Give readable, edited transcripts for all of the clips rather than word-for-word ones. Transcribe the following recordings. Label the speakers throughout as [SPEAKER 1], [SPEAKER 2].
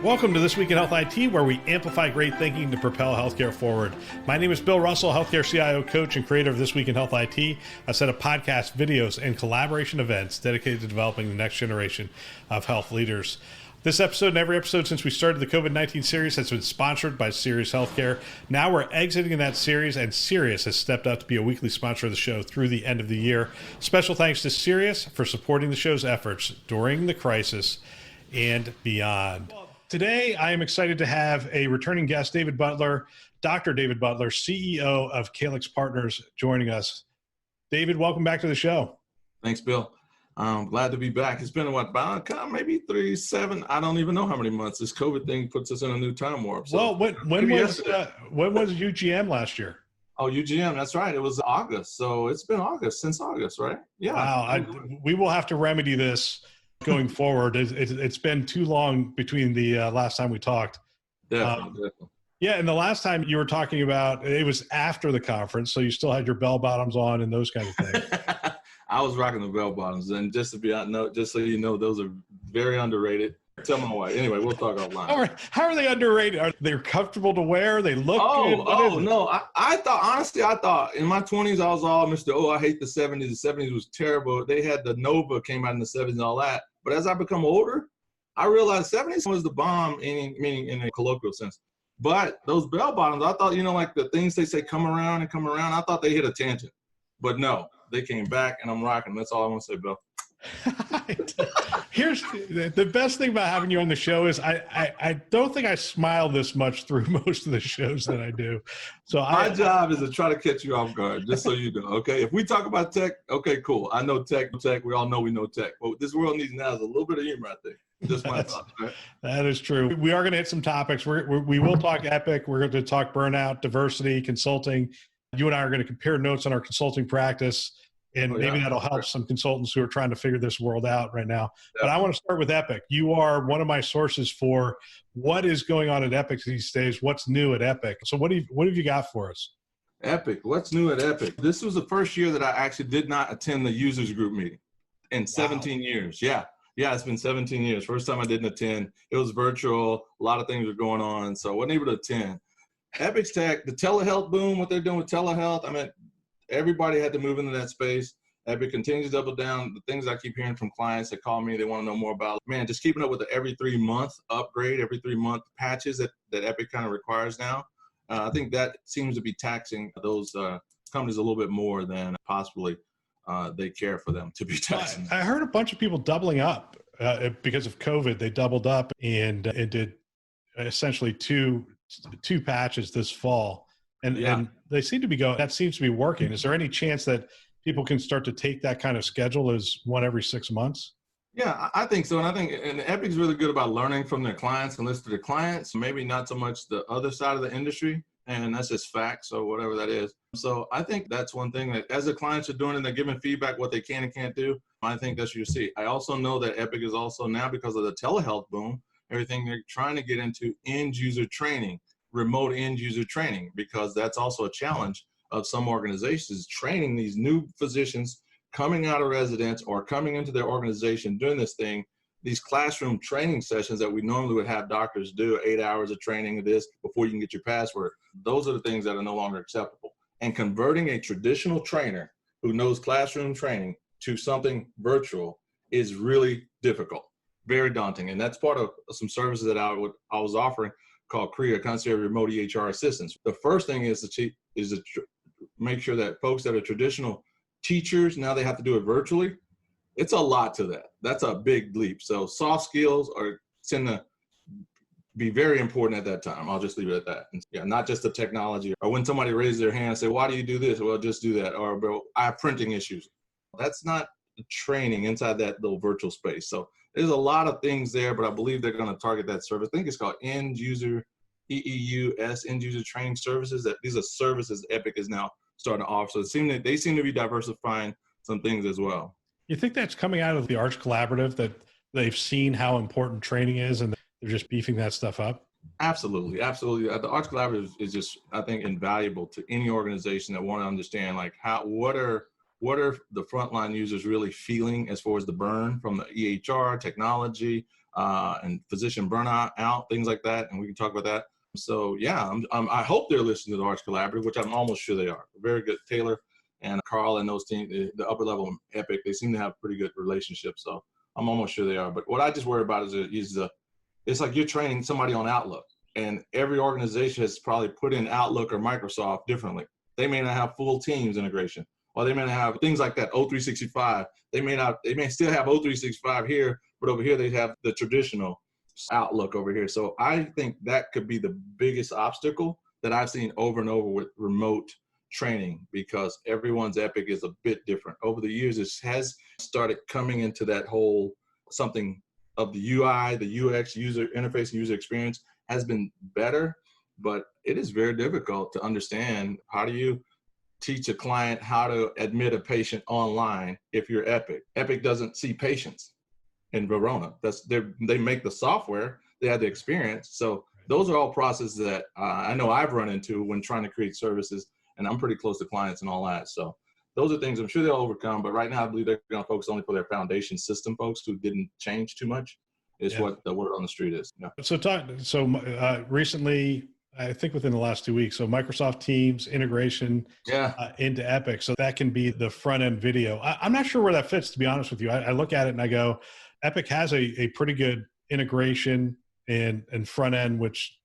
[SPEAKER 1] Welcome to This Week in Health IT, where we amplify great thinking to propel healthcare forward. My name is Bill Russell, healthcare CIO coach and creator of This Week in Health IT, a set of podcasts, videos, and collaboration events dedicated to developing the next generation of health leaders. This episode and every episode since we started the COVID-19 series has been sponsored by Sirius Healthcare. Now we're exiting that series, and Sirius has stepped up to be a weekly sponsor of the show through the end of the year. Special thanks to Sirius for supporting the show's efforts during the crisis and beyond. Today, I am excited to have a returning guest, David Butler, Dr. David Butler, CEO of Calyx Partners, joining us. David, welcome back to the show.
[SPEAKER 2] Thanks, Bill. I'm glad to be back. It's been about maybe 7, I don't even know how many months. This COVID thing puts us in a new time warp. So
[SPEAKER 1] well, when was UGM last year?
[SPEAKER 2] Oh, UGM, that's right. It was August. So it's been since August, right? Yeah.
[SPEAKER 1] Wow. We will have to remedy this going forward. It's been too long between the last time we talked.
[SPEAKER 2] Definitely.
[SPEAKER 1] Yeah, and the last time you were talking about, it was after the conference, so you still had your bell bottoms on and those kinds of things.
[SPEAKER 2] I was rocking the bell bottoms, and just so you know, those are very underrated. Tell my wife. Anyway, we'll talk offline.
[SPEAKER 1] How are they underrated? Are they comfortable to wear? They look good?
[SPEAKER 2] No. I thought in my 20s, I was all Mr. I hate the 70s. The 70s was terrible. They had the Nova came out in the 70s and all that. But as I become older, I realized 70s was the bomb, meaning in a colloquial sense. But those bell bottoms, I thought, like the things they say come around, I thought they hit a tangent. But no, they came back and I'm rocking. That's all I want to say, Bill.
[SPEAKER 1] Here's the best thing about having you on the show is I don't think I smile this much through most of the shows that I do. So
[SPEAKER 2] my job is to try to catch you off guard, just so you know. Okay, if we talk about tech, okay, cool. I know tech. We all know we know tech. But what this world needs now is a little bit of humor, I think. Just my thoughts, right? That
[SPEAKER 1] is true. We are going to hit some topics. We will talk Epic. We're going to talk burnout, diversity, consulting. You and I are going to compare notes on our consulting practice. And maybe that'll help some consultants who are trying to figure this world out right now. But I want to start with Epic. You are one of my sources for what is going on at Epic these days. What's new at Epic? So what have you got for us?
[SPEAKER 2] Epic. What's new at Epic? This was the first year that I actually did not attend the users group meeting in 17 years. Yeah, it's been 17 years. First time I didn't attend. It was virtual. A lot of things were going on, so I wasn't able to attend. Epic's tech, the telehealth boom, what they're doing with telehealth, everybody had to move into that space. Epic continues to double down. The things I keep hearing from clients that call me, they want to know more about, just keeping up with the every 3-month upgrade, every 3-month patches that Epic kind of requires now. I think that seems to be taxing those companies a little bit more than possibly they care for them to be taxing.
[SPEAKER 1] I heard a bunch of people doubling up because of COVID. They doubled up and did essentially two patches this fall. And they seem to be going, that seems to be working. Is there any chance that people can start to take that kind of schedule as one every 6 months?
[SPEAKER 2] Yeah, I think so. And Epic's really good about learning from their clients and listen to their clients, maybe not so much the other side of the industry. And that's just facts or whatever that is. So I think that's one thing that as the clients are doing and they're giving feedback what they can and can't do, I think that's what you see. I also know that Epic is also now, because of the telehealth boom, everything they're trying to get into end user training, remote end user training, because that's also a challenge of some organizations, training these new physicians coming out of residence or coming into their organization doing this thing, these classroom training sessions that we normally would have doctors do, 8 hours of training of this before you can get your password. Those are the things that are no longer acceptable. And converting a traditional trainer who knows classroom training to something virtual is really difficult, very daunting. And that's part of some services that I was offering called CREA, Concierge Remote EHR Assistance. The first thing is to make sure that folks that are traditional teachers, now they have to do it virtually. It's a lot to that. That's a big leap. So soft skills tend to be very important at that time. I'll just leave it at that. And not just the technology. Or when somebody raises their hand and say, why do you do this? Well, just do that. Or, bro, I have printing issues. That's not training inside that little virtual space. So there's a lot of things there, but I believe they're going to target that service. I think it's called end user, EEUS, end user training services. That these are services Epic is now starting to offer. So they seem to be diversifying some things as well.
[SPEAKER 1] You think that's coming out of the Arch Collaborative, that they've seen how important training is and they're just beefing that stuff up?
[SPEAKER 2] Absolutely. The Arch Collaborative is just, I think, invaluable to any organization that want to understand, like, what are what are the frontline users really feeling as far as the burn from the EHR, technology, and physician burnout, things like that. And we can talk about that. So yeah, I hope they're listening to the Arch Collaborative, which I'm almost sure they are. Very good. Taylor and Carl and those teams, the upper level Epic, they seem to have pretty good relationships. So I'm almost sure they are. But what I just worry about is it's like you're training somebody on Outlook, and every organization has probably put in Outlook or Microsoft differently. They may not have full Teams integration, or they may not have things like that. O365. They may still have O365 here, but over here they have the traditional Outlook over here. So I think that could be the biggest obstacle that I've seen over and over with remote training, because everyone's Epic is a bit different. Over the years, it has started coming into that whole something of the UI, the UX, user interface, and user experience has been better, but it is very difficult to understand. How do you teach a client how to admit a patient online if you're Epic? Epic doesn't see patients in Verona. They make the software, they have the experience. So those are all processes that I know I've run into when trying to create services, and I'm pretty close to clients and all that. So those are things I'm sure they'll overcome, but right now I believe they're going to focus only for their foundation system folks who didn't change too much is what the word on the street is. Yeah.
[SPEAKER 1] So recently, I think within the last 2 weeks, so Microsoft Teams integration into Epic. So that can be the front end video. I'm not sure where that fits, to be honest with you. I look at it and I go, Epic has a pretty good integration and front end, which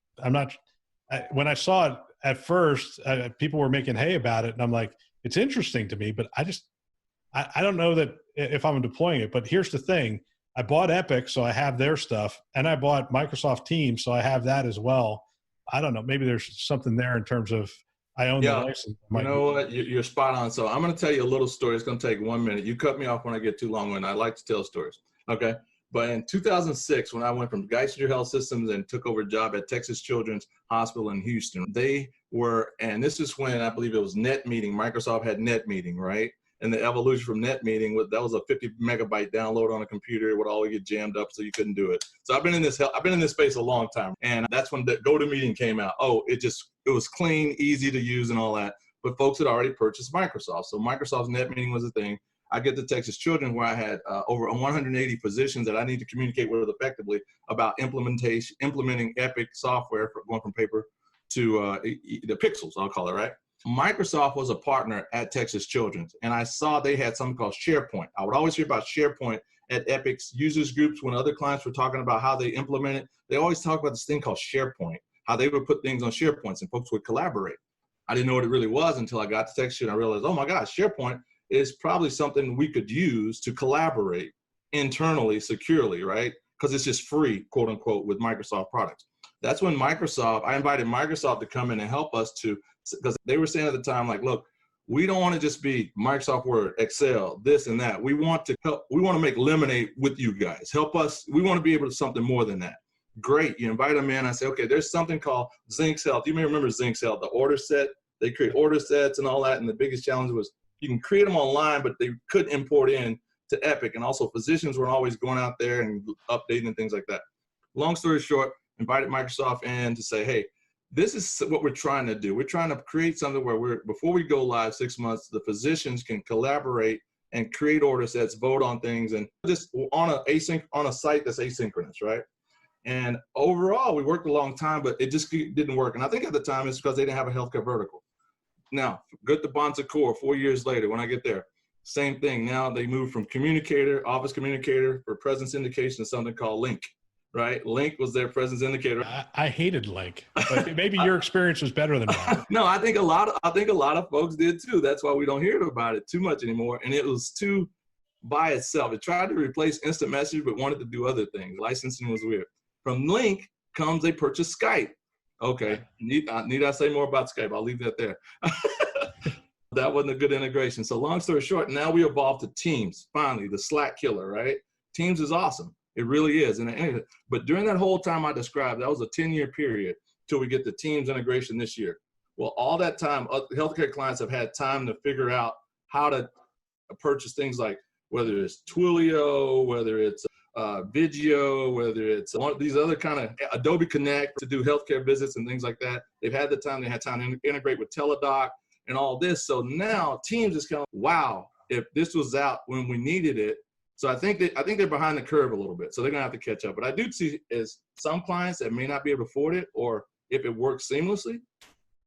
[SPEAKER 1] when I saw it at first, people were making hay about it. And I'm like, it's interesting to me, but I don't know that if I'm deploying it. But here's the thing. I bought Epic, so I have their stuff, and I bought Microsoft Teams, so I have that as well. I don't know. Maybe there's something there in terms of I own the license.
[SPEAKER 2] You know what? You're spot on. So I'm going to tell you a little story. It's going to take 1 minute. You cut me off when I get too long, and I like to tell stories. Okay. But in 2006, when I went from Geisinger Health Systems and took over a job at Texas Children's Hospital in Houston, and this is when I believe it was NetMeeting. Microsoft had NetMeeting, right? And the evolution from NetMeeting, that was a 50 megabyte download on a computer. It would always get jammed up, so you couldn't do it. So I've been in this space a long time, and that's when the GoToMeeting came out. It was clean, easy to use, and all that. But folks had already purchased Microsoft, so Microsoft's NetMeeting was a thing. I get to Texas Children, where I had over 180 physicians that I need to communicate with effectively about implementing Epic software going from paper to the pixels, I'll call it, right? Microsoft was a partner at Texas Children's, and I saw they had something called SharePoint. I would always hear about SharePoint at Epic's users groups when other clients were talking about how they implement it. They always talk about this thing called SharePoint, how they would put things on SharePoints and folks would collaborate. I didn't know what it really was until I got to Texas and I realized, oh my gosh, SharePoint is probably something we could use to collaborate internally, securely, right? Because it's just free, quote unquote, with Microsoft products. That's when I invited Microsoft to come in and help us because they were saying at the time, like, look, we don't want to just be Microsoft Word, Excel, this and that. We want to help. We want to make lemonade with you guys. Help us. We want to be able to something more than that. Great. You invite them in. I say, okay, there's something called Zinx Health. You may remember Zinx Health, the order set. They create order sets and all that. And the biggest challenge was you can create them online, but they couldn't import in to Epic. And also physicians weren't always going out there and updating and things like that. Long story short, invited Microsoft in to say, hey, this is what we're trying to do. We're trying to create something where before we go live 6 months, the physicians can collaborate and create order sets, vote on things, and just on a site that's asynchronous, right? And overall, we worked a long time, but it just didn't work. And I think at the time it's because they didn't have a healthcare vertical. Now, good to Bon Secours, 4 years later, when I get there, same thing. Now they moved from communicator, office communicator for presence indication to something called Link. Right? Link was their presence indicator.
[SPEAKER 1] I hated Link, but maybe your experience was better than mine.
[SPEAKER 2] No, I think a lot of folks did too. That's why we don't hear about it too much anymore. And it was too by itself. It tried to replace instant message, but wanted to do other things. Licensing was weird. From Link comes they purchased Skype. Okay, need I say more about Skype? I'll leave that there. That wasn't a good integration. So long story short, now we evolved to Teams. Finally, the Slack killer, right? Teams is awesome. It really is. But during that whole time I described, that was a 10-year period till we get the Teams integration this year. Well, all that time, healthcare clients have had time to figure out how to purchase things like whether it's Twilio, whether it's Vigio, whether it's one of these other kind of Adobe Connect to do healthcare visits and things like that. They've had the time. They had time to integrate with Teladoc and all this. So now Teams is kind of, wow, if this was out when we needed it. So I think they're behind the curve a little bit. So they're gonna have to catch up. But I do see is some clients that may not be able to afford it, or if it works seamlessly,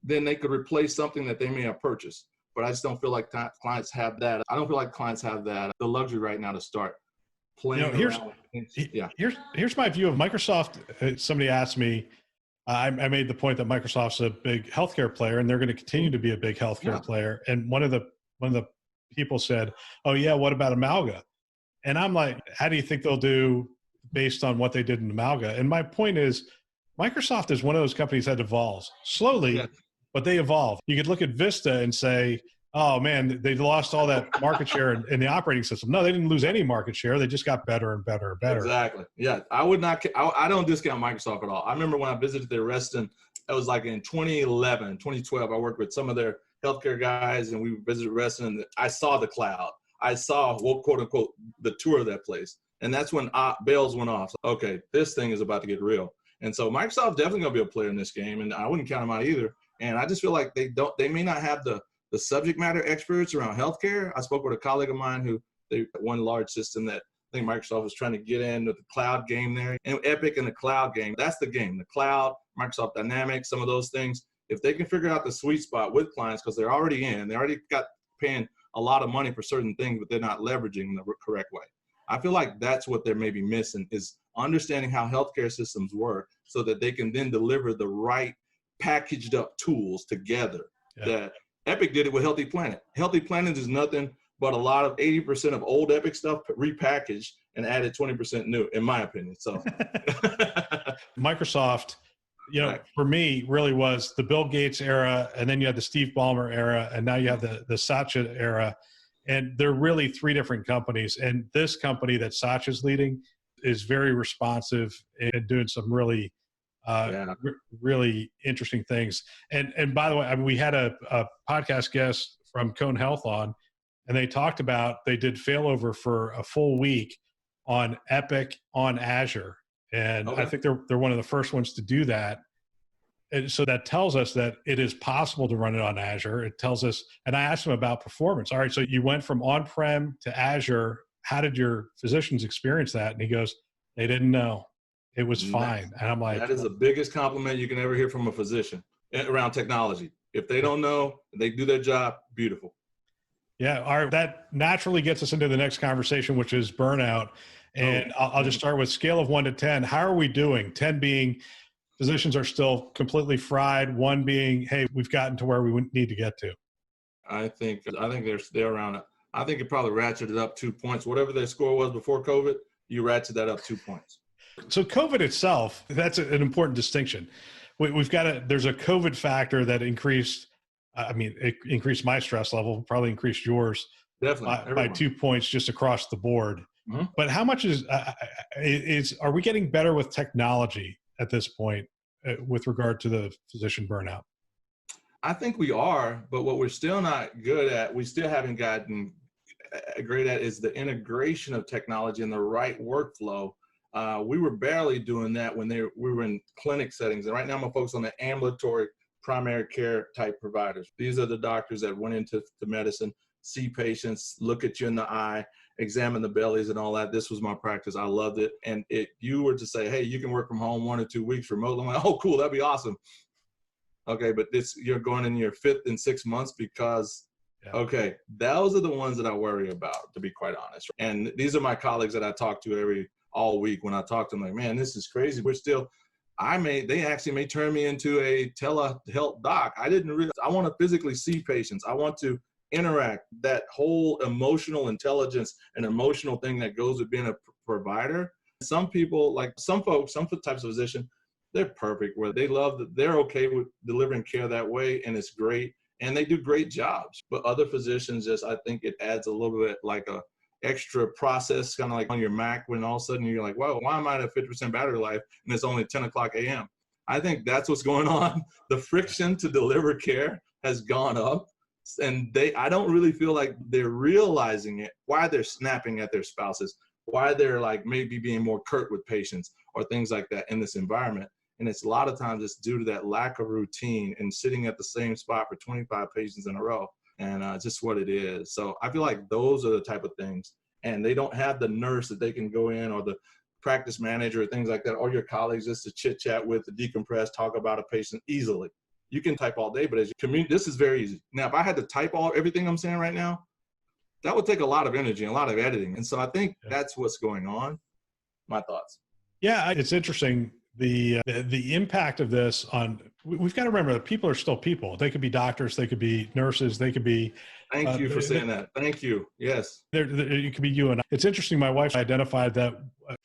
[SPEAKER 2] then they could replace something that they may have purchased. But I just don't feel like clients have that. I don't feel like clients have that the luxury right now to start playing.
[SPEAKER 1] Here's my view of Microsoft. Somebody asked me. I made the point that Microsoft's a big healthcare player, and they're going to continue to be a big healthcare player. And one of the people said, "Oh yeah, what about Amalga?" And I'm like, "How do you think they'll do based on what they did in Amalga?" And my point is, Microsoft is one of those companies that evolves slowly, but they evolve. You could look at Vista and say, "Oh man, they lost all that market share in the operating system." No, they didn't lose any market share. They just got better and better and better.
[SPEAKER 2] Exactly. Yeah, I don't discount Microsoft at all. I remember when I visited their Reston, it was like in 2011, 2012. I worked with some of their healthcare guys, and we visited Reston, and I saw the cloud. I saw, well, quote unquote, the tour of that place. And that's when bells went off. So, okay, this thing is about to get real. And so Microsoft's definitely going to be a player in this game, and I wouldn't count them out either. And I just feel like they may not have the subject matter experts around healthcare. I spoke with a colleague of mine one large system that I think Microsoft was trying to get into the cloud game there. And Epic and the cloud game, that's the game. The cloud, Microsoft Dynamics, some of those things. If they can figure out the sweet spot with clients, because they're already in, they already got paying a lot of money for certain things, but they're not leveraging the correct way. I feel like that's what they're maybe missing, is understanding how healthcare systems work so that they can then deliver the right packaged up tools together. That Epic did it with Healthy Planet. Healthy Planet is nothing but a lot of 80% of old Epic stuff repackaged and added 20% new, in my opinion. So
[SPEAKER 1] Microsoft, for me, really was the Bill Gates era, and then you had the Steve Ballmer era, and now you have the Satya era. And they're really three different companies. And this company that Satya's leading is very responsive and doing some really really interesting things. And by the way, we had a podcast guest from Cone Health on, and they talked about, they did failover for a full week on Epic on Azure. And I think they're one of the first ones to do that. And so that tells us that it is possible to run it on Azure. It tells us, and I asked him about performance. All right, so you went from on-prem to Azure. How did your physicians experience that? And he goes, they didn't know. It was fine. And I'm like,
[SPEAKER 2] that is the biggest compliment you can ever hear from a physician around technology. If they don't know, they do their job, beautiful.
[SPEAKER 1] Yeah, that naturally gets us into the next conversation, which is burnout. And I'll just start with scale of 1 to 10. How are we doing? 10 being physicians are still completely fried. 1 being, hey, we've gotten to where we need to get to.
[SPEAKER 2] I think they're around it. I think it probably ratcheted up 2 points. Whatever their score was before COVID, you ratchet that up 2 points.
[SPEAKER 1] So COVID itself, that's an important distinction. There's a COVID factor that increased, it increased my stress level, probably increased yours by 2 points just across the board. Mm-hmm. But how much are we getting better with technology at this point with regard to the physician burnout?
[SPEAKER 2] I think we are, but what we're still not good at, we still haven't gotten great at, is the integration of technology in the right workflow. We were barely doing that when we were in clinic settings. And right now I'm going to focus on the ambulatory primary care type providers. These are the doctors that went into medicine, see patients, look at you in the eye, examine the bellies and all that. This was my practice. I loved it. And if you were to say, hey, you can work from home 1 or 2 weeks remotely, I'm like, oh, cool, that'd be awesome. Okay, but you're going in your 5th and 6th months because, okay, those are the ones that I worry about, to be quite honest. And these are my colleagues that I talk to all week. When I talk to them, like, man, this is crazy. They actually may turn me into a telehealth doc. I want to physically see patients. I want to interact. That whole emotional intelligence and emotional thing that goes with being a provider. Some people, like some folks, some types of physician, they're perfect where they're okay with delivering care that way, and it's great, and they do great jobs. But other physicians, I think it adds a little bit like a extra process, kind of like on your Mac, when all of a sudden you're like, well, why am I at 50% battery life and it's only 10 o'clock a.m.? I think that's what's going on. The friction to deliver care has gone up, and I don't really feel like they're realizing it, why they're snapping at their spouses, why they're like maybe being more curt with patients or things like that in this environment. And it's a lot of times it's due to that lack of routine and sitting at the same spot for 25 patients in a row. and just what it is. So I feel like those are the type of things, and they don't have the nurse that they can go in, or the practice manager, or things like that, or your colleagues just to chit chat with, to decompress, talk about a patient easily. You can type all day, but as you communicate, this is very easy. Now, if I had to type everything I'm saying right now, that would take a lot of energy and a lot of editing. And so I think that's what's going on. My thoughts.
[SPEAKER 1] Yeah, it's interesting. The impact of this on, we've got to remember that people are still people. They could be doctors, they could be nurses, they could be.
[SPEAKER 2] Thank you for saying that. Thank you. Yes.
[SPEAKER 1] It could be you and I. It's interesting. My wife identified that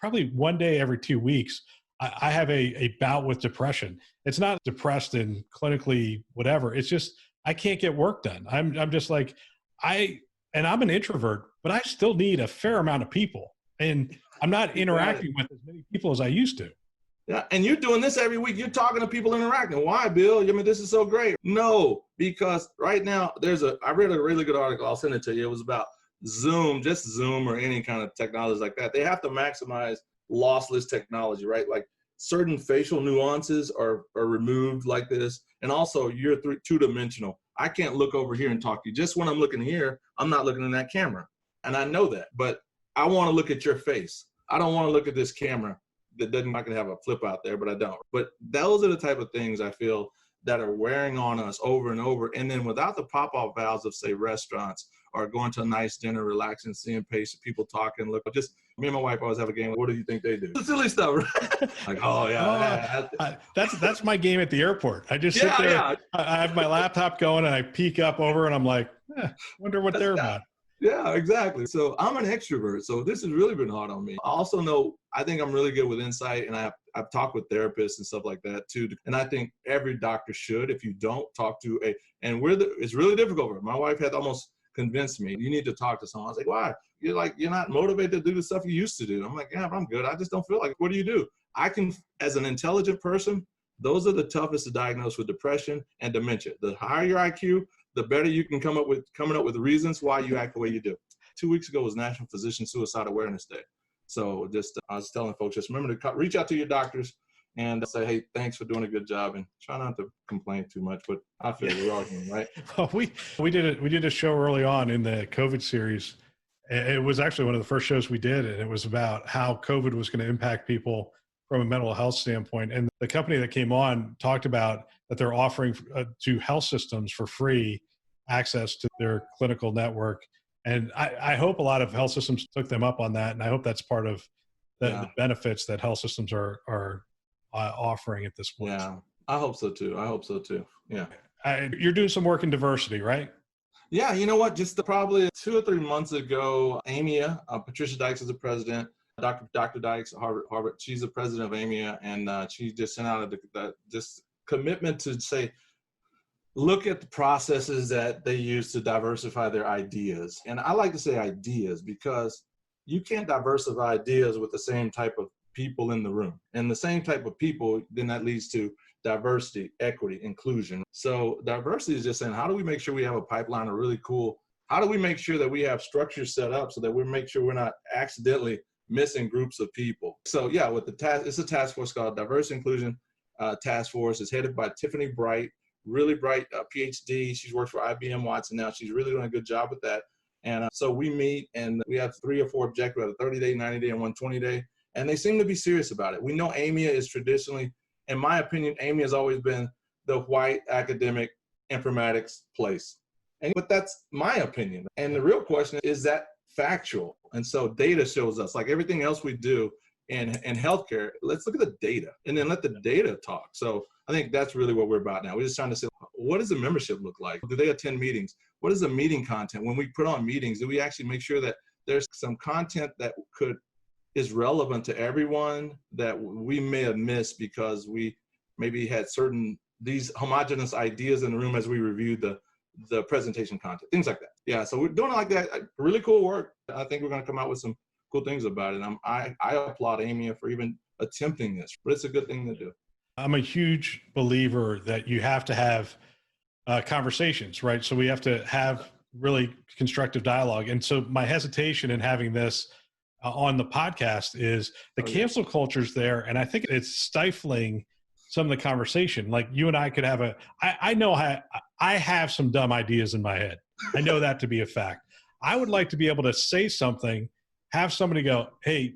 [SPEAKER 1] probably one day every 2 weeks, I have a bout with depression. It's not depressed and clinically whatever. It's just, I can't get work done. I'm just like, I'm an introvert, but I still need a fair amount of people. And I'm not interacting with as many people as I used to.
[SPEAKER 2] Yeah, and you're doing this every week. You're talking to people, interacting. Why, Bill? I mean, this is so great. No, because right now I read a really good article. I'll send it to you. It was about Zoom, just Zoom or any kind of technology like that. They have to maximize lossless technology, right? Like certain facial nuances are removed like this. And also you're two-dimensional. I can't look over here and talk to you. Just when I'm looking here, I'm not looking in that camera. And I know that, but I want to look at your face. I don't want to look at this camera. That doesn't, I can have a flip out there, but I don't. But those are the type of things I feel that are wearing on us over and over. And then without the pop-off valves of, say, restaurants or going to a nice dinner, relaxing, seeing people talking, look, just me and my wife always have a game. What do you think they do? Silly stuff, right? Like, oh yeah.
[SPEAKER 1] That's my game at the airport. I just sit there. Yeah. I have my laptop going and I peek up over and I'm like, wonder what they're about.
[SPEAKER 2] Yeah, exactly. So I'm an extrovert. So this has really been hard on me. I also know, I think I'm really good with insight, and I've talked with therapists and stuff like that too. And I think every doctor should. If you don't talk to it's really difficult. My wife had almost convinced me, you need to talk to someone. I was like, why? You're not motivated to do the stuff you used to do. I'm like, yeah, I'm good. I just don't feel like, what do you do? I can, as an intelligent person, those are the toughest to diagnose with depression and dementia. The higher your IQ, the better you can coming up with reasons why you act the way you do. 2 weeks ago was National Physician Suicide Awareness Day. So just, I was telling folks, just remember to reach out to your doctors and say, hey, thanks for doing a good job, and try not to complain too much, but I feel we're all human, right?
[SPEAKER 1] Well, we did a show early on in the COVID series. It was actually one of the first shows we did, and it was about how COVID was going to impact people from a mental health standpoint. And the company that came on talked about that they're offering to health systems for free access to their clinical network. And I hope a lot of health systems took them up on that. And I hope that's part of the benefits that health systems are offering at this point.
[SPEAKER 2] Yeah, I hope so too. Yeah.
[SPEAKER 1] You're doing some work in diversity, right?
[SPEAKER 2] Yeah, you know what? Just probably 2 or 3 months ago, AMIA, Patricia Dykes is the president. Dr. Dykes, Harvard, she's the president of AMIA, and she just sent out this commitment to say, look at the processes that they use to diversify their ideas. And I like to say ideas because you can't diversify ideas with the same type of people in the room. And the same type of people, then that leads to diversity, equity, inclusion. So diversity is just saying, how do we make sure we have a pipeline of really cool, how do we make sure that we have structures set up so that we make sure we're not accidentally missing groups of people. So yeah, with it's a task force called Diversity Inclusion Task Force. It's headed by Tiffany Bright, really bright PhD. She's worked for IBM Watson now. She's really doing a good job with that. And so we meet and we have 3 or 4 objectives, a 30-day, 90-day, and 120-day. And they seem to be serious about it. We know AMIA is traditionally, in my opinion, AMIA has always been the white academic informatics place. But that's my opinion. And the real question is that factual? And so data shows us, like everything else we do in healthcare, let's look at the data and then let the data talk. So I think that's really what we're about now. We're just trying to say, what does the membership look like? Do they attend meetings? What is the meeting content? When we put on meetings, do we actually make sure that there's some content that is relevant to everyone that we may have missed because we maybe had these homogenous ideas in the room as we reviewed the presentation content, things like that. Yeah, so we're doing it like that. Really cool work. I think we're going to come out with some cool things about it. I applaud AMIA for even attempting this, but it's a good thing to do.
[SPEAKER 1] I'm a huge believer that you have to have conversations, right? So we have to have really constructive dialogue. And so my hesitation in having this on the podcast is the cancel culture's there. And I think it's stifling some of the conversation. Like you and I could have I know I have some dumb ideas in my head. I know that to be a fact. I would like to be able to say something, have somebody go, hey,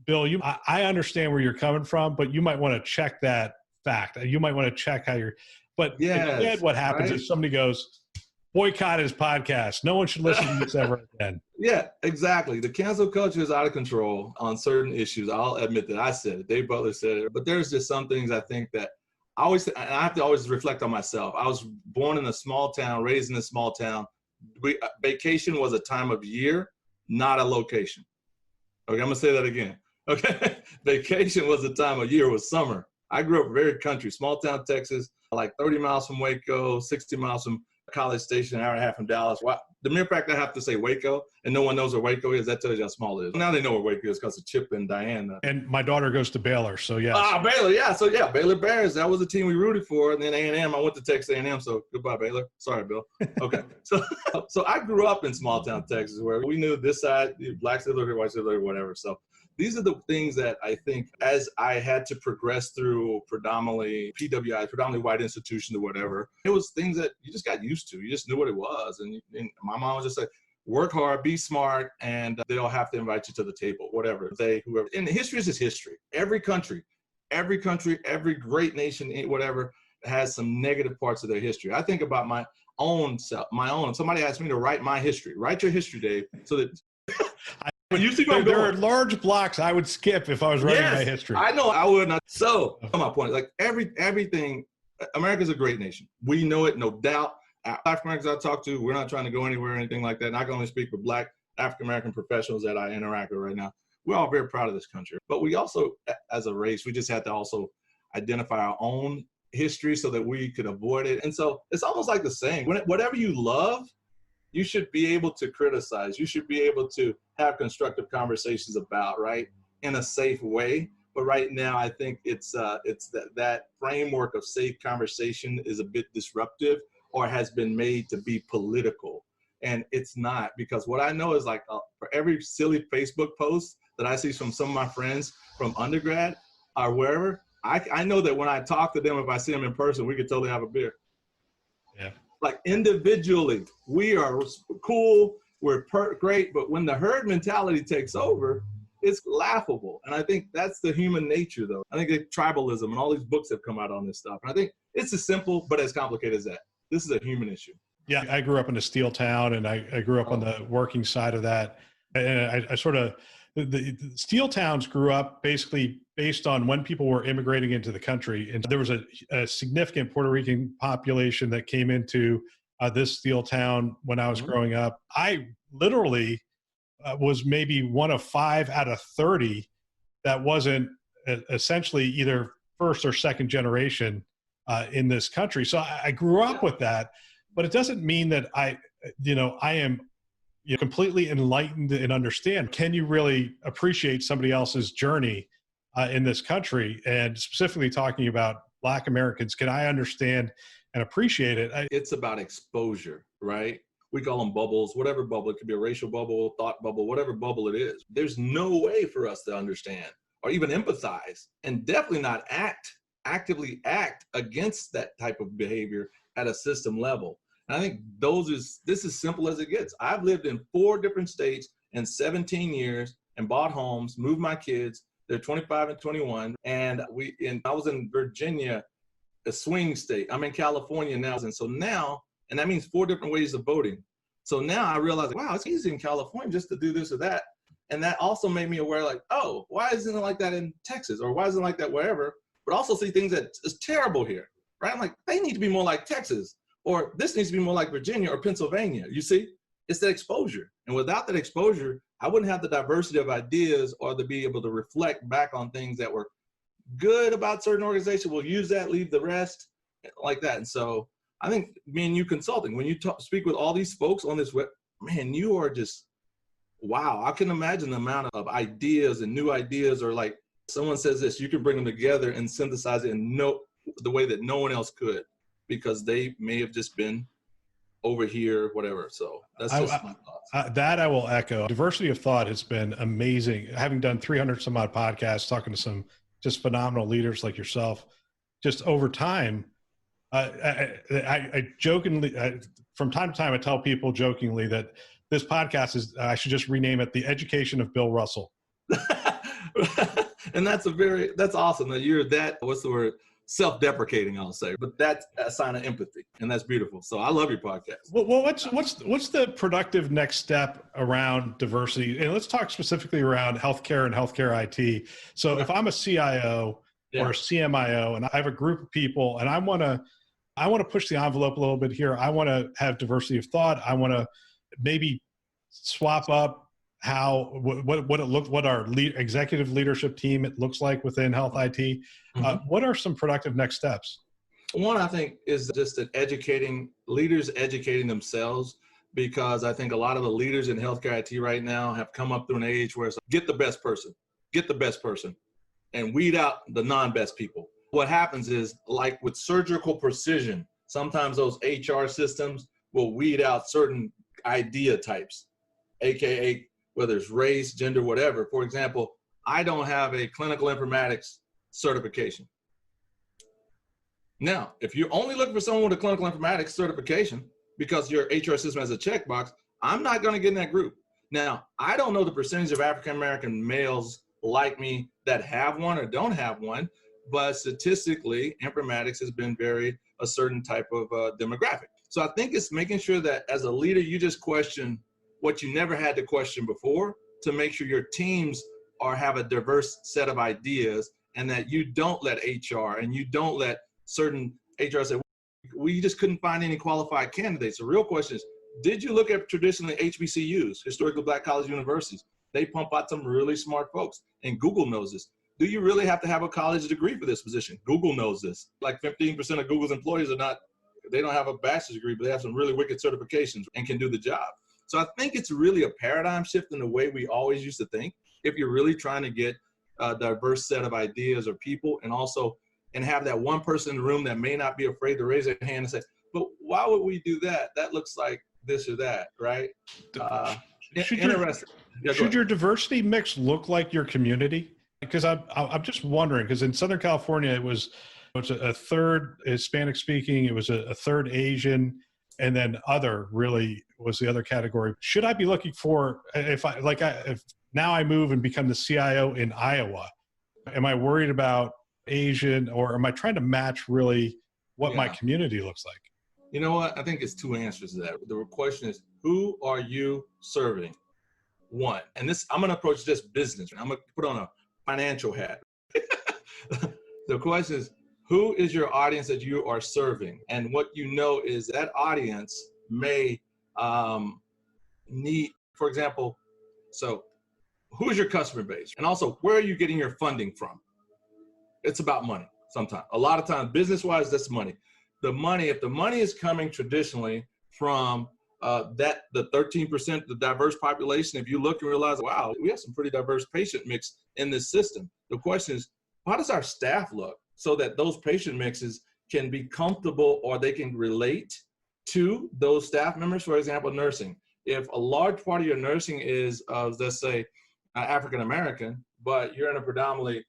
[SPEAKER 1] Bill, I understand where you're coming from, but you might want to check that fact. You might want to check how you're, but instead what happens is somebody goes, boycott his podcast. No one should listen to this ever again.
[SPEAKER 2] Yeah, exactly. The cancel culture is out of control on certain issues. I'll admit that I said it. Dave Butler said it. But there's just some things I think that I have to always reflect on myself. I was born in a small town, raised in a small town. Vacation was a time of year, not a location. Okay, I'm going to say that again. Okay, vacation was a time of year, was summer. I grew up very country, small town Texas, like 30 miles from Waco, 60 miles from College Station, an hour and a half from Dallas. The mere fact I have to say Waco and no one knows where Waco is, that tells you how small it is. Now they know where Waco is because of Chip and Diane.
[SPEAKER 1] And my daughter goes to Baylor, so yes.
[SPEAKER 2] Baylor, yeah. So yeah, Baylor Bears, that was the team we rooted for. And then A&M, I went to Texas A&M, so goodbye, Baylor. Sorry, Bill. Okay. So I grew up in small town Texas where we knew this side, black still here, white still here, whatever. So these are the things that I think as I had to progress through predominantly PWI, predominantly white institutions or whatever, it was things that you just got used to. You just knew what it was. And my mom was just like, work hard, be smart, and they'll have to invite you to the table, whatever. Whoever. And history is just history. Every country, every great nation, whatever, has some negative parts of their history. I think about my own self, somebody asked me to write my history. Write your history, Dave, so that
[SPEAKER 1] when you see there are large blocks I would skip if I was writing my history.
[SPEAKER 2] I know I would not. So my point, like everything, America's a great nation. We know it, no doubt. African Americans I talk to, we're not trying to go anywhere or anything like that. And I can only speak for Black African American professionals that I interact with right now. We're all very proud of this country. But we also, as a race, we just had to also identify our own history so that we could avoid it. And so it's almost like the saying, whatever you love, you should be able to criticize. You should be able to have constructive conversations about, right, in a safe way. But right now, I think it's that framework of safe conversation is a bit disruptive or has been made to be political. And it's not, because what I know is like for every silly Facebook post that I see from some of my friends from undergrad or wherever, I know that when I talk to them, if I see them in person, we could totally have a beer.
[SPEAKER 1] Yeah.
[SPEAKER 2] Like individually, we are cool, we're great, but when the herd mentality takes over, it's laughable. And I think that's the human nature, though. I think tribalism and all these books have come out on this stuff. And I think it's as simple, but as complicated as that. This is a human issue.
[SPEAKER 1] Yeah, I grew up in a steel town, and I grew up on the working side of that. And I sort of, the steel towns grew up basically based on when people were immigrating into the country. And there was a significant Puerto Rican population that came into this steel town when I was growing up. I literally was maybe one of 5 out of 30 that wasn't essentially either first or second generation in this country. So I grew up with that, but it doesn't mean that I am completely enlightened and understand. Can you really appreciate somebody else's journey in this country? And specifically talking about Black Americans, can I understand and appreciate it?
[SPEAKER 2] It's about exposure, right? We call them bubbles, whatever bubble. It could be a racial bubble, thought bubble, whatever bubble it is. There's no way for us to understand or even empathize, and definitely not actively act against that type of behavior at a system level. And I think this is simple as it gets. I've lived in 4 different states in 17 years and bought homes, moved my kids. They're 25 and 21. And I was in Virginia, a swing state. I'm in California now. And so now, and that means 4 different ways of voting. So now I realize, wow, it's easy in California just to do this or that. And that also made me aware, like, oh, why isn't it like that in Texas? Or why isn't it like that wherever? But also see things that is terrible here, right? I'm like, they need to be more like Texas, or this needs to be more like Virginia or Pennsylvania. You see, it's that exposure. And without that exposure, I wouldn't have the diversity of ideas or to be able to reflect back on things that were good about certain organizations. We'll use that, leave the rest, like that. And so I think me and you consulting, when you speak with all these folks on this web, man, you are just, wow. I can imagine the amount of ideas and new ideas, or like someone says this, you can bring them together and synthesize it in the way that no one else could, because they may have just been over here, whatever. So that's just my thoughts.
[SPEAKER 1] That I will echo. Diversity of thought has been amazing. Having done 300 some odd podcasts, talking to some just phenomenal leaders like yourself, just over time, I jokingly, from time to time, I tell people jokingly that this podcast is, I should just rename it The Education of Bill Russell.
[SPEAKER 2] And that's awesome that you're that, what's the word? Self-deprecating, I'll say, but that's a sign of empathy, and that's beautiful. So I love your podcast.
[SPEAKER 1] Well, what's the productive next step around diversity? And let's talk specifically around healthcare and healthcare IT. So if I'm a CIO or a CMIO and I have a group of people and I want to push the envelope a little bit here. I want to have diversity of thought. I want to maybe swap up what our executive leadership team it looks like within health IT. Mm-hmm. What are some productive next steps?
[SPEAKER 2] One, I think, is just that leaders educating themselves, because I think a lot of the leaders in healthcare IT right now have come up through an age where it's like, get the best person, and weed out the non-best people. What happens is, like with surgical precision, sometimes those HR systems will weed out certain idea types, AKA whether it's race, gender, whatever. For example, I don't have a clinical informatics certification. Now, if you're only looking for someone with a clinical informatics certification because your HR system has a checkbox, I'm not going to get in that group. Now, I don't know the percentage of African-American males like me that have one or don't have one, but statistically, informatics has been a certain type of demographic. So I think it's making sure that as a leader, you just question what you never had to question before, to make sure your teams have a diverse set of ideas, and that you don't let HR and you don't let certain HR say, we just couldn't find any qualified candidates. The real question is, did you look at traditionally HBCUs, historically Black college universities? They pump out some really smart folks, and Google knows this. Do you really have to have a college degree for this position? Google knows this. Like 15% of Google's employees they don't have a bachelor's degree, but they have some really wicked certifications and can do the job. So I think it's really a paradigm shift in the way we always used to think. If you're really trying to get a diverse set of ideas or people, and have that one person in the room that may not be afraid to raise their hand and say, but why would we do that? That looks like this or that, right?
[SPEAKER 1] Should your diversity mix look like your community? Because I'm just wondering, because in Southern California, it was a third Hispanic speaking, it was a third Asian, and then other really was the other category. Should I be looking for, if now I move and become the CIO in Iowa, am I worried about Asian, or am I trying to match really what my community looks like?
[SPEAKER 2] You know what? I think it's two answers to that. The question is, who are you serving? One, and this, I'm going to approach this business. I'm going to put on a financial hat. The question is, who is your audience that you are serving? And what you know is that audience may need, for example, so who is your customer base? And also, where are you getting your funding from? It's about money sometimes. A lot of times, business-wise, that's money. If the money is coming traditionally from the 13%, the diverse population, if you look and realize, wow, we have some pretty diverse patient mix in this system. The question is, how does our staff look so that those patient mixes can be comfortable or they can relate to those staff members? For example, nursing. If a large part of your nursing is, let's say, African-American, but you're in a predominantly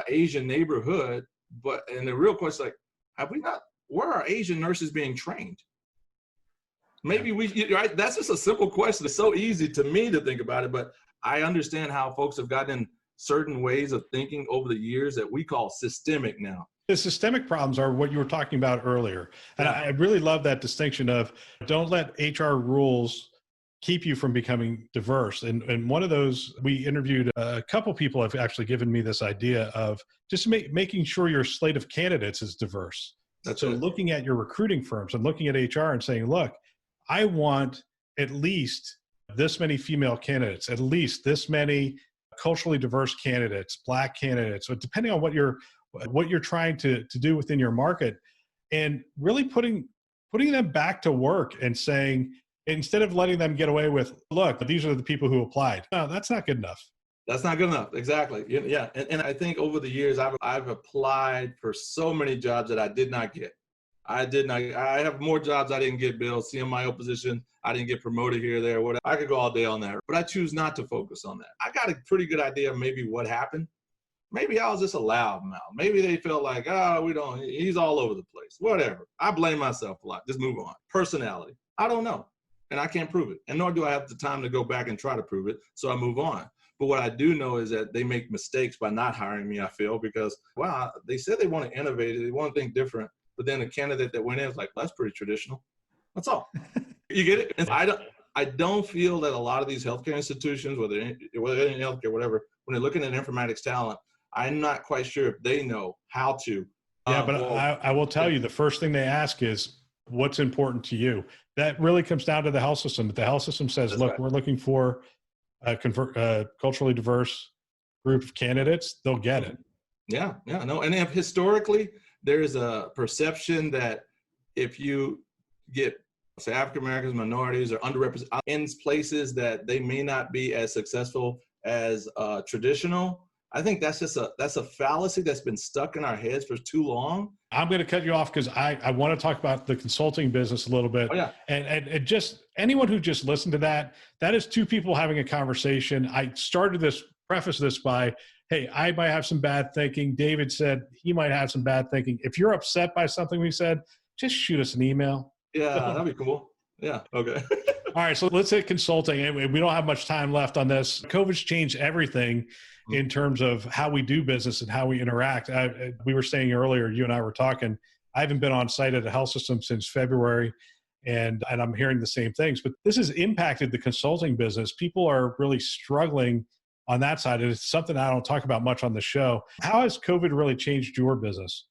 [SPEAKER 2] Asian neighborhood, and the real question is like, where are Asian nurses being trained? Maybe right? That's just a simple question. It's so easy to me to think about it, but I understand how folks have gotten in certain ways of thinking over the years that we call systemic now.
[SPEAKER 1] The systemic problems are what you were talking about earlier. And I really love that distinction of don't let HR rules keep you from becoming diverse. And one of those, we interviewed a couple people have actually given me this idea of just making sure your slate of candidates is diverse. So looking at your recruiting firms and looking at HR and saying, look, I want at least this many female candidates, at least this many culturally diverse candidates, Black candidates, so depending on what you're trying to do within your market, and really putting them back to work and saying, instead of letting them get away with, look, these are the people who applied. No, that's not good enough.
[SPEAKER 2] That's not good enough. Exactly. Yeah. And I think over the years, I've applied for so many jobs that I did not get. I have more jobs I didn't get, Bill. CMIO position, I didn't get promoted here, there, whatever. I could go all day on that, but I choose not to focus on that. I got a pretty good idea of maybe what happened. Maybe I was just a loudmouth. Maybe they felt like, he's all over the place. Whatever. I blame myself a lot. Just move on. Personality. I don't know. And I can't prove it. And nor do I have the time to go back and try to prove it. So I move on. But what I do know is that they make mistakes by not hiring me, I feel, because, wow, they said they want to innovate, they want to think different. But then the candidate that went in is like, that's pretty traditional. That's all. You get it? And I don't feel that a lot of these healthcare institutions, whether in healthcare, whatever, when they're looking at informatics talent, I'm not quite sure if they know how to.
[SPEAKER 1] Yeah, but I will tell you, the first thing they ask is, what's important to you? That really comes down to the health system. If the health system says, look, we're looking for a culturally diverse group of candidates, they'll get it.
[SPEAKER 2] Yeah, no. And if historically, there's a perception that if you get, say, African Americans, minorities, or underrepresented in places that they may not be as successful as traditional, I think that's a fallacy that's been stuck in our heads for too long.
[SPEAKER 1] I'm going to cut you off because I want to talk about the consulting business a little bit.
[SPEAKER 2] Oh, yeah.
[SPEAKER 1] And just anyone who just listened to that is two people having a conversation. I started this, preface this by, hey, I might have some bad thinking. David said he might have some bad thinking. If you're upset by something we said, just shoot us an email.
[SPEAKER 2] Yeah, that'd be cool. Yeah. Okay.
[SPEAKER 1] All right. So let's hit consulting. And we don't have much time left on this. COVID's changed everything in terms of how we do business and how we interact. We were saying earlier, you and I were talking, I haven't been on site at a health system since February, and I'm hearing the same things. But this has impacted the consulting business. People are really struggling on that side. And it's something I don't talk about much on the show. How has COVID really changed your business?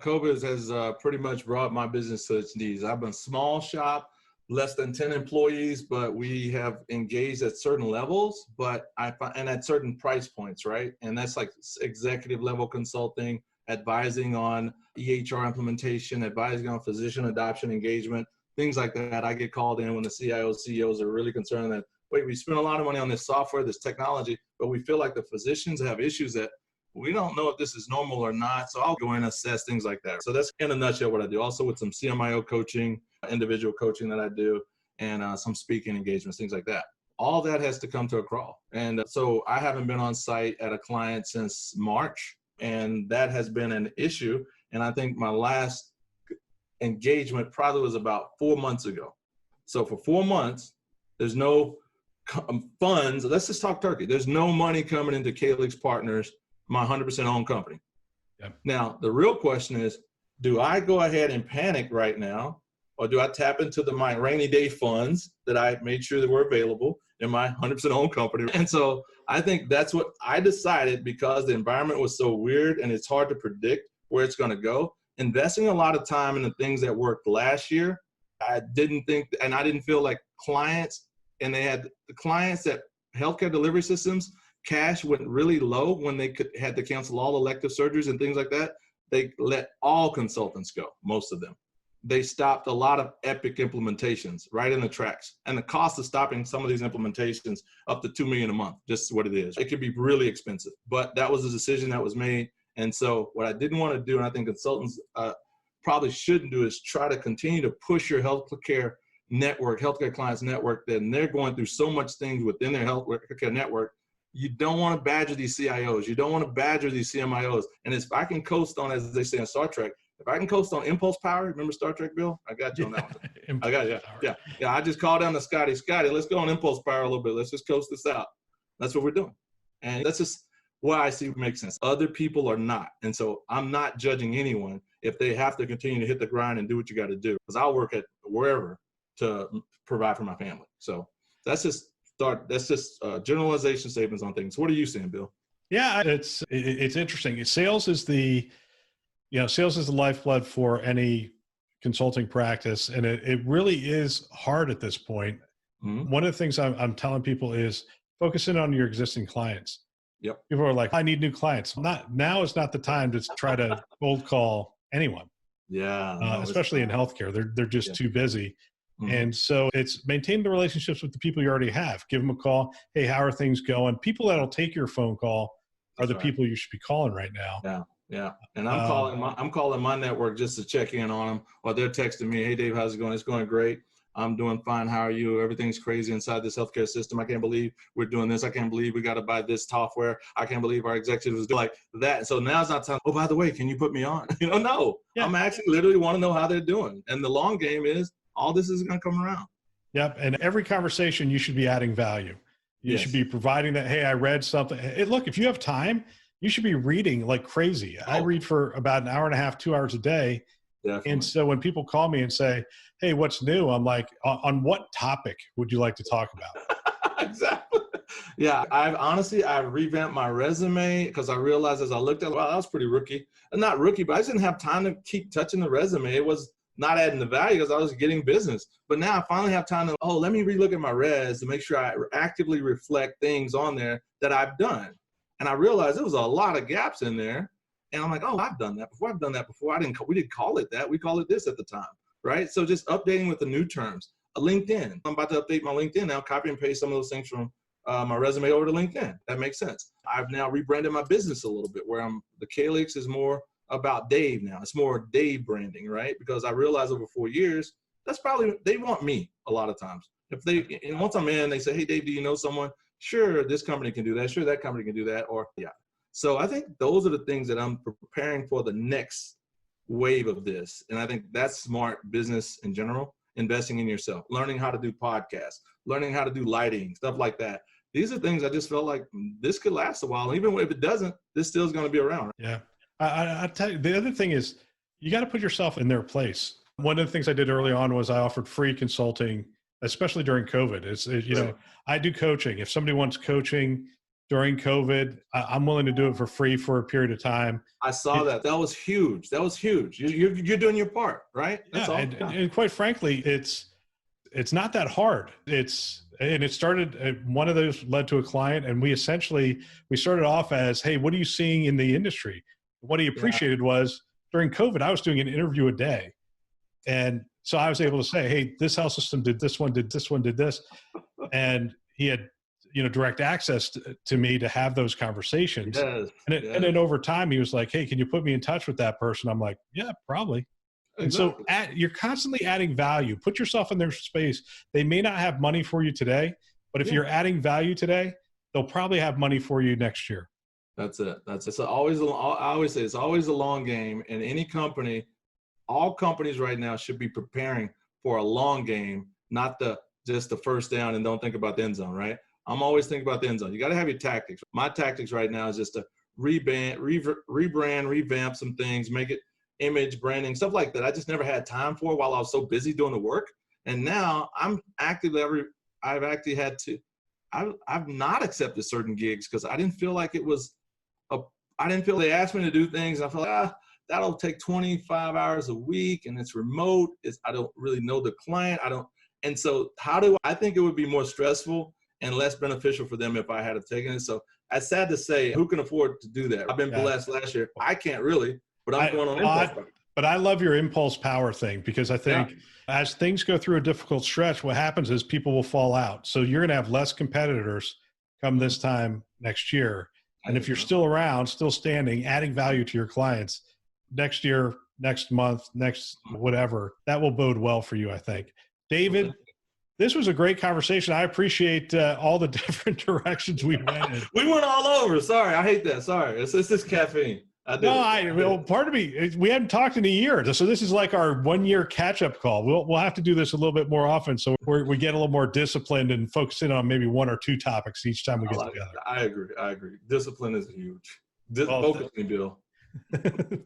[SPEAKER 2] COVID has pretty much brought my business to its knees. I've been a small shop, less than 10 employees, but we have engaged at certain levels, and at certain price points, right? And that's like executive level consulting, advising on EHR implementation, advising on physician adoption engagement, things like that. I get called in when the CIOs, CEOs are really concerned that, wait, we spend a lot of money on this software, this technology, but we feel like the physicians have issues that we don't know if this is normal or not. So I'll go in and assess things like that. So that's in a nutshell what I do. Also with some CMIO coaching, individual coaching that I do, and some speaking engagements, things like that. All that has to come to a crawl. And so I haven't been on site at a client since March, and that has been an issue. And I think my last engagement probably was about 4 months ago. So for 4 months, there's no funds. Let's just talk turkey. There's no money coming into Calyx Partners, my 100% owned company.
[SPEAKER 1] Yep. Now,
[SPEAKER 2] the real question is, do I go ahead and panic right now, or do I tap into my rainy day funds that I made sure that were available in my 100% owned company? And so I think that's what I decided, because the environment was so weird and it's hard to predict where it's going to go. Investing a lot of time in the things that worked last year, I didn't feel like clients, and they had the clients that healthcare delivery systems, cash went really low when they had to cancel all elective surgeries and things like that. They let all consultants go, most of them. They stopped a lot of epic implementations right in the tracks. And the cost of stopping some of these implementations up to $2 million a month, just what it is. It could be really expensive, but that was a decision that was made. And so what I didn't want to do, and I think consultants probably shouldn't do, is try to continue to push your healthcare network, healthcare clients network, then they're going through so much things within their healthcare network. You don't want to badger these CIOs. You don't want to badger these CMIOs. And if I can coast on, as they say in Star Trek, if I can coast on impulse power, remember Star Trek, Bill? I got you on that one. I got you. Yeah. I just called down to Scotty, let's go on impulse power a little bit. Let's just coast this out. That's what we're doing. And that's just what I see makes sense. Other people are not. And so I'm not judging anyone if they have to continue to hit the grind and do what you got to do. Because I'll work at wherever to provide for my family. So that's just generalization statements on things. What are you saying, Bill?
[SPEAKER 1] Yeah, it's interesting. Sales is the lifeblood for any consulting practice, and it really is hard at this point. Mm-hmm. One of the things I'm telling people is focus in on your existing clients.
[SPEAKER 2] Yep.
[SPEAKER 1] People are like, I need new clients. Now is not the time to try to cold call anyone.
[SPEAKER 2] Yeah,
[SPEAKER 1] especially in healthcare, they're just too busy. Mm-hmm. And so it's maintain the relationships with the people you already have. Give them a call. Hey, how are things going? People that'll take your phone call are the people you should be calling right now.
[SPEAKER 2] Yeah. And I'm calling my network just to check in on them, while they're texting me, hey, Dave, how's it going? It's going great. I'm doing fine. How are you? Everything's crazy inside this healthcare system. I can't believe we're doing this. I can't believe we got to buy this software. I can't believe our executives do like that. So now's not time. Oh, by the way, can you put me on? No. Yeah. I'm actually literally want to know how they're doing. And the long game is, all this is going to come around.
[SPEAKER 1] Yep. And every conversation, you should be adding value. You should be providing that, hey, I read something. Hey, look, if you have time, you should be reading like crazy. I read for about an hour and a half, 2 hours a day. Definitely. And so when people call me and say, hey, what's new? I'm like, on what topic would you like to talk about?
[SPEAKER 2] Exactly. Yeah. I've revamped my resume because I realized as I looked at it, wow, that was pretty rookie. And not rookie, but I just didn't have time to keep touching the resume. It was not adding the value because I was getting business. But now I finally have time to, let me relook at my res to make sure I actively reflect things on there that I've done. And I realized there was a lot of gaps in there. And I'm like, I've done that before. We didn't call it that. We call it this at the time, right? So just updating with the new terms. LinkedIn. I'm about to update my LinkedIn now, copy and paste some of those things from my resume over to LinkedIn. That makes sense. I've now rebranded my business a little bit where the Calyx is more about Dave now. It's more Dave branding, right? Because I realized over 4 years, they want me a lot of times. And once I'm in, they say, hey, Dave, do you know someone? Sure, this company can do that. Sure, that company can do that. Or yeah. So I think those are the things that I'm preparing for the next wave of this. And I think that's smart business in general, investing in yourself, learning how to do podcasts, learning how to do lighting, stuff like that. These are things I just felt like this could last a while. Even if it doesn't, this still is going to be around.
[SPEAKER 1] Yeah. I tell you, the other thing is you got to put yourself in their place. One of the things I did early on was I offered free consulting, especially during COVID. I do coaching. If somebody wants coaching during COVID, I'm willing to do it for free for a period of time.
[SPEAKER 2] I saw that. That was huge. You're doing your part, right? That's all.
[SPEAKER 1] And quite frankly, it's not that hard. It started, one of those led to a client, and we started off as, hey, what are you seeing in the industry? What he appreciated was during COVID, I was doing an interview a day. And so I was able to say, hey, this health system did this one, did this one, did this. And he had, direct access to me to have those conversations.
[SPEAKER 2] Yes,
[SPEAKER 1] and then over time, he was like, hey, can you put me in touch with that person? I'm like, yeah, probably. Exactly. And so you're constantly adding value. Put yourself in their space. They may not have money for you today, but if you're adding value today, they'll probably have money for you next year.
[SPEAKER 2] That's it. I always say it's always a long game. And any company, all companies right now should be preparing for a long game, not just the first down and don't think about the end zone, right? I'm always thinking about the end zone. You got to have your tactics. My tactics right now is just to rebrand, revamp some things, make it image branding, stuff like that. I just never had time for while I was so busy doing the work. And now I've not accepted certain gigs because I didn't feel like they asked me to do things. And I felt like, that'll take 25 hours a week and it's remote. I don't really know the client. And so I think it would be more stressful and less beneficial for them if I had taken it. So it's sad to say, who can afford to do that? I've been blessed last year. I can't really, but I'm going on impulse.
[SPEAKER 1] But I love your impulse power thing because I think as things go through a difficult stretch, what happens is people will fall out. So you're going to have less competitors come this time next year. And if you're still around, still standing, adding value to your clients next year, next month, next whatever, that will bode well for you, I think. David, this was a great conversation. I appreciate all the different directions we went in.
[SPEAKER 2] We went all over. Sorry. I hate that. Sorry. It's this caffeine.
[SPEAKER 1] Part of me, we hadn't talked in a year. So this is like our 1 year catch-up call. We'll have to do this a little bit more often. So we get a little more disciplined and focus in on maybe one or two topics each time we get together.
[SPEAKER 2] I agree. Discipline is huge. Focus me, Bill.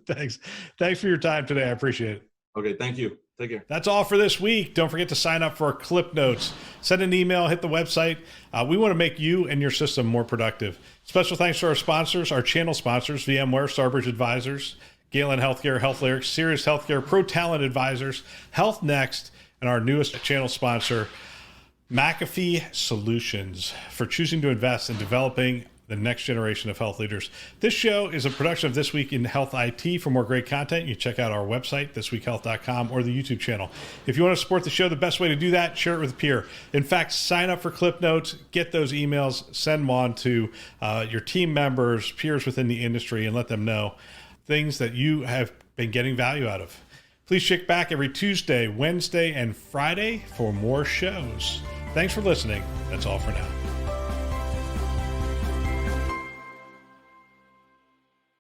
[SPEAKER 1] Thanks for your time today. I appreciate it.
[SPEAKER 2] Okay. Thank you. Take care.
[SPEAKER 1] That's all for this week. Don't forget to sign up for our clip notes. Send an email, hit the website. We want to make you and your system more productive. Special thanks to our sponsors, our channel sponsors, VMware, Starbridge Advisors, Galen Healthcare, HealthLyrics, Sirius Healthcare, Pro Talent Advisors, Health Next, and our newest channel sponsor, McAfee Solutions, for choosing to invest in developing the next generation of health leaders. This show is a production of This Week in Health IT. For more great content, you can check out our website, thisweekhealth.com, or the YouTube channel. If you want to support the show, the best way to do that, share it with a peer. In fact, sign up for clip notes, get those emails, send them on to your team members, peers within the industry, and let them know things that you have been getting value out of. Please check back every Tuesday, Wednesday, and Friday for more shows. Thanks for listening. That's all for now.